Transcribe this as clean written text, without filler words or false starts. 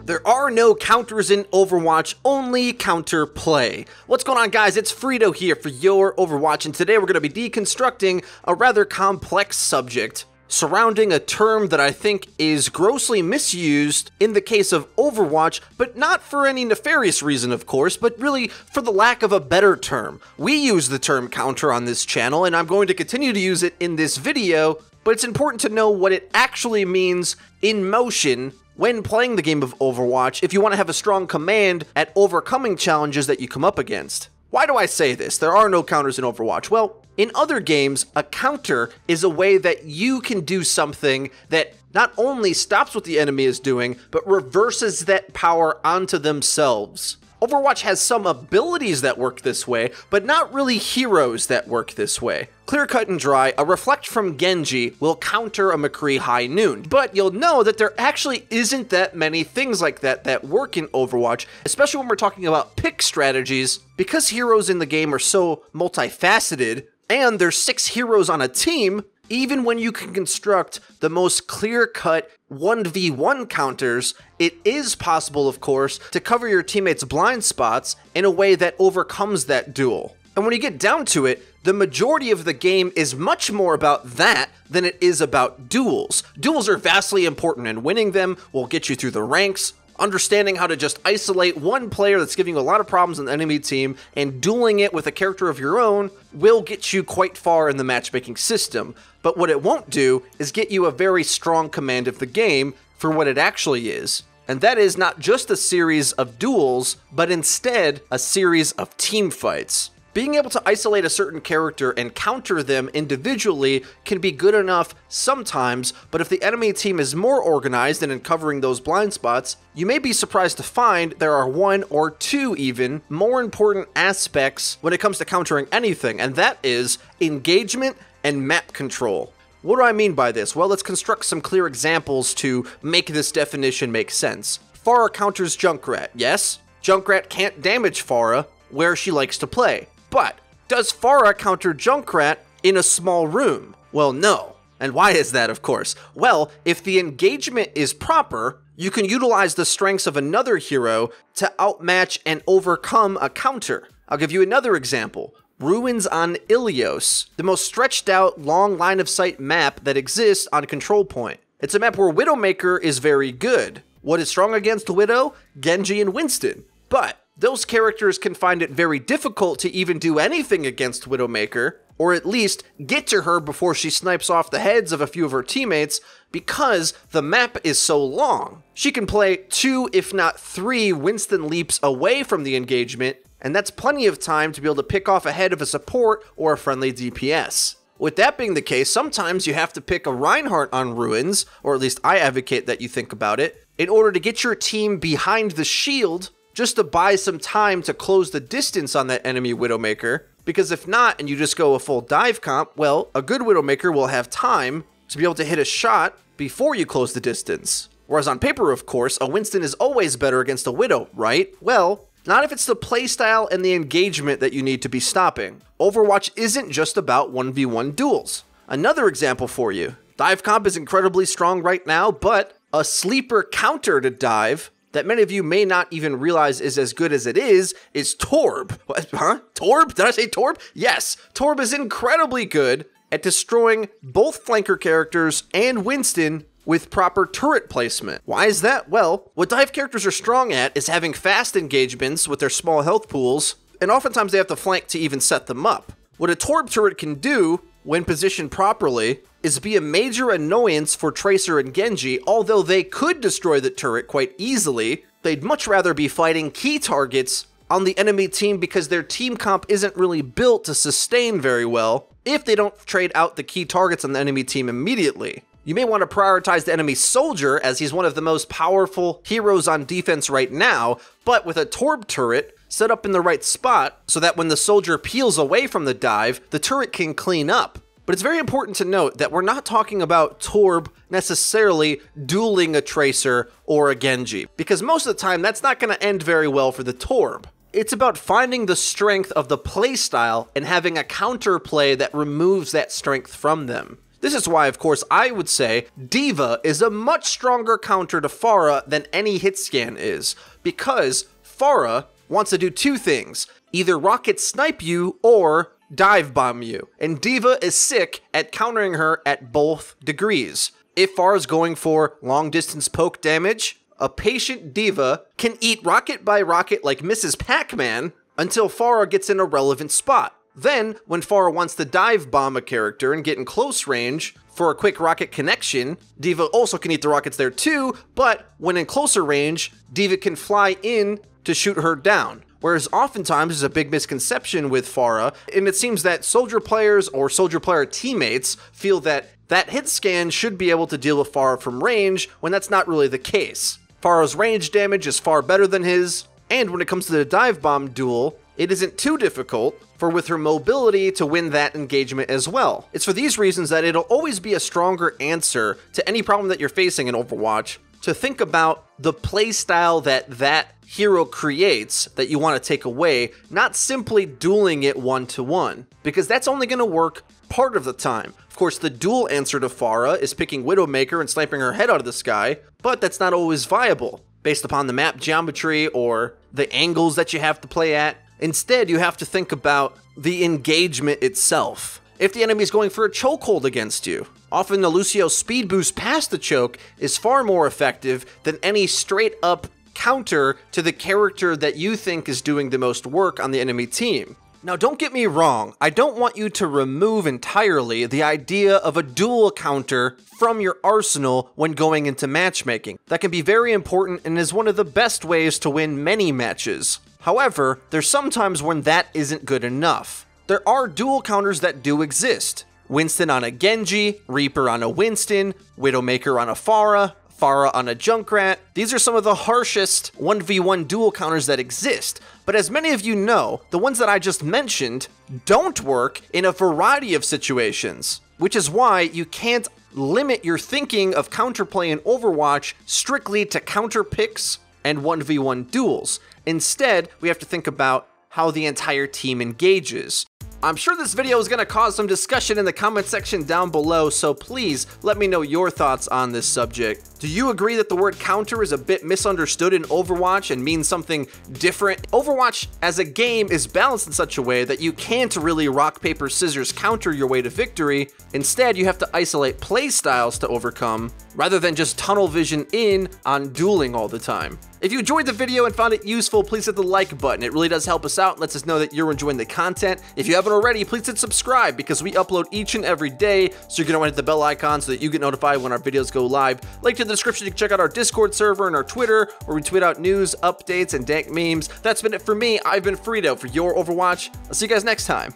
There are no counters in Overwatch, only counterplay. What's going on, guys? It's FREEDO here for Your Overwatch, and today we're going to be deconstructing a rather complex subject surrounding a term that I think is grossly misused in the case of Overwatch, but not for any nefarious reason, of course, but really for the lack of a better term. We use the term counter on this channel, and I'm going to continue to use it in this video, but it's important to know what it actually means in motion when playing the game of Overwatch if you want to have a strong command at overcoming challenges that you come up against. Why do I say this? There are no counters in Overwatch. Well, in other games, a counter is a way that you can do something that not only stops what the enemy is doing, but reverses that power onto themselves. Overwatch has some abilities that work this way, but not really heroes that work this way. Clear cut and dry, a Reflect from Genji will counter a McCree High Noon, but you'll know that there actually isn't that many things like that that work in Overwatch, especially when we're talking about pick strategies, because heroes in the game are so multifaceted, and there's 6 heroes on a team. Even when you can construct the most clear-cut 1v1 counters, it is possible, of course, to cover your teammates' blind spots in a way that overcomes that duel. And when you get down to it, the majority of the game is much more about that than it is about duels. Duels are vastly important, and winning them will get you through the ranks. Understanding how to just isolate one player that's giving you a lot of problems on the enemy team and dueling it with a character of your own will get you quite far in the matchmaking system. But what it won't do is get you a very strong command of the game for what it actually is. And that is not just a series of duels, but instead a series of team fights. Being able to isolate a certain character and counter them individually can be good enough sometimes, but if the enemy team is more organized and in covering those blind spots, you may be surprised to find there are 1 or 2 even more important aspects when it comes to countering anything, and that is engagement and map control. What do I mean by this? Well, let's construct some clear examples to make this definition make sense. Pharah counters Junkrat, yes? Junkrat can't damage Pharah where she likes to play. But does Pharah counter Junkrat in a small room? Well, no. And why is that, of course? Well, if the engagement is proper, you can utilize the strengths of another hero to outmatch and overcome a counter. I'll give you another example. Ruins on Ilios, the most stretched out, long line of sight map that exists on Control Point. It's a map where Widowmaker is very good. What is strong against Widow? Genji and Winston. But those characters can find it very difficult to even do anything against Widowmaker, or at least get to her before she snipes off the heads of a few of her teammates, because the map is so long. She can play 2, if not 3 Winston leaps away from the engagement, and that's plenty of time to be able to pick off a head of a support or a friendly DPS. With that being the case, sometimes you have to pick a Reinhardt on Ruins, or at least I advocate that you think about it, in order to get your team behind the shield just to buy some time to close the distance on that enemy Widowmaker, because if not, and you just go a full dive comp, well, a good Widowmaker will have time to be able to hit a shot before you close the distance. Whereas on paper, of course, a Winston is always better against a Widow, right? Well, not if it's the playstyle and the engagement that you need to be stopping. Overwatch isn't just about 1v1 duels. Another example for you. Dive comp is incredibly strong right now, but a sleeper counter to dive that many of you may not even realize is as good as it is Torb. What? Huh? Torb? Did I say Torb? Yes, Torb is incredibly good at destroying both flanker characters and Winston with proper turret placement. Why is that? Well, what dive characters are strong at is having fast engagements with their small health pools, and oftentimes they have to flank to even set them up. What a Torb turret can do, when positioned properly, is be a major annoyance for Tracer and Genji. Although they could destroy the turret quite easily, they'd much rather be fighting key targets on the enemy team because their team comp isn't really built to sustain very well if they don't trade out the key targets on the enemy team immediately. You may want to prioritize the enemy soldier, as he's one of the most powerful heroes on defense right now, but with a Torb turret set up in the right spot so that when the soldier peels away from the dive, the turret can clean up. But it's very important to note that we're not talking about Torb necessarily dueling a Tracer or a Genji, because most of the time that's not going to end very well for the Torb. It's about finding the strength of the playstyle and having a counterplay that removes that strength from them. This is why, of course, I would say D.Va is a much stronger counter to Pharah than any hit scan is, because Pharah wants to do two things: either rocket snipe you or dive bomb you, and D.Va is sick at countering her at both degrees. If Pharah's going for long distance poke damage, a patient D.Va can eat rocket by rocket like Mrs. Pac-Man until Pharah gets in a relevant spot. Then, when Pharah wants to dive bomb a character and get in close range for a quick rocket connection, D.Va also can eat the rockets there too, but when in closer range, D.Va can fly in to shoot her down. Whereas oftentimes there's a big misconception with Pharah, and it seems that soldier players or soldier player teammates feel that that hit scan should be able to deal with Pharah from range, when that's not really the case. Pharah's range damage is far better than his, and when it comes to the dive bomb duel, it isn't too difficult for with her mobility to win that engagement as well. It's for these reasons that it'll always be a stronger answer to any problem that you're facing in Overwatch to think about the playstyle that hero creates that you want to take away, not simply dueling it one-to-one, because that's only going to work part of the time. Of course, the dual answer to Pharah is picking Widowmaker and sniping her head out of the sky, but that's not always viable based upon the map geometry or the angles that you have to play at. Instead, you have to think about the engagement itself. If the enemy is going for a chokehold against you, often the Lucio speed boost past the choke is far more effective than any straight up counter to the character that you think is doing the most work on the enemy team. Now, don't get me wrong, I don't want you to remove entirely the idea of a dual counter from your arsenal when going into matchmaking. That can be very important and is one of the best ways to win many matches. However, there's sometimes when that isn't good enough. There are dual counters that do exist. Winston on a Genji, Reaper on a Winston, Widowmaker on a Pharah, Pharah on a Junkrat. These are some of the harshest 1v1 dual counters that exist. But as many of you know, the ones that I just mentioned don't work in a variety of situations, which is why you can't limit your thinking of counterplay in Overwatch strictly to counter picks and 1v1 duels. Instead, we have to think about how the entire team engages. I'm sure this video is going to cause some discussion in the comment section down below, so please let me know your thoughts on this subject. Do you agree that the word counter is a bit misunderstood in Overwatch and means something different? Overwatch as a game is balanced in such a way that you can't really rock, paper, scissors counter your way to victory. Instead, you have to isolate play styles to overcome, rather than just tunnel vision in on dueling all the time. If you enjoyed the video and found it useful, please hit the like button. It really does help us out and lets us know that you're enjoying the content. If you haven't already, please hit subscribe because we upload each and every day, so you're going to want to hit the bell icon so that you get notified when our videos go live. Link in the description, you can check out our Discord server and our Twitter, where we tweet out news, updates, and dank memes. That's been it for me. I've been FREEDO for Your Overwatch. I'll see you guys next time.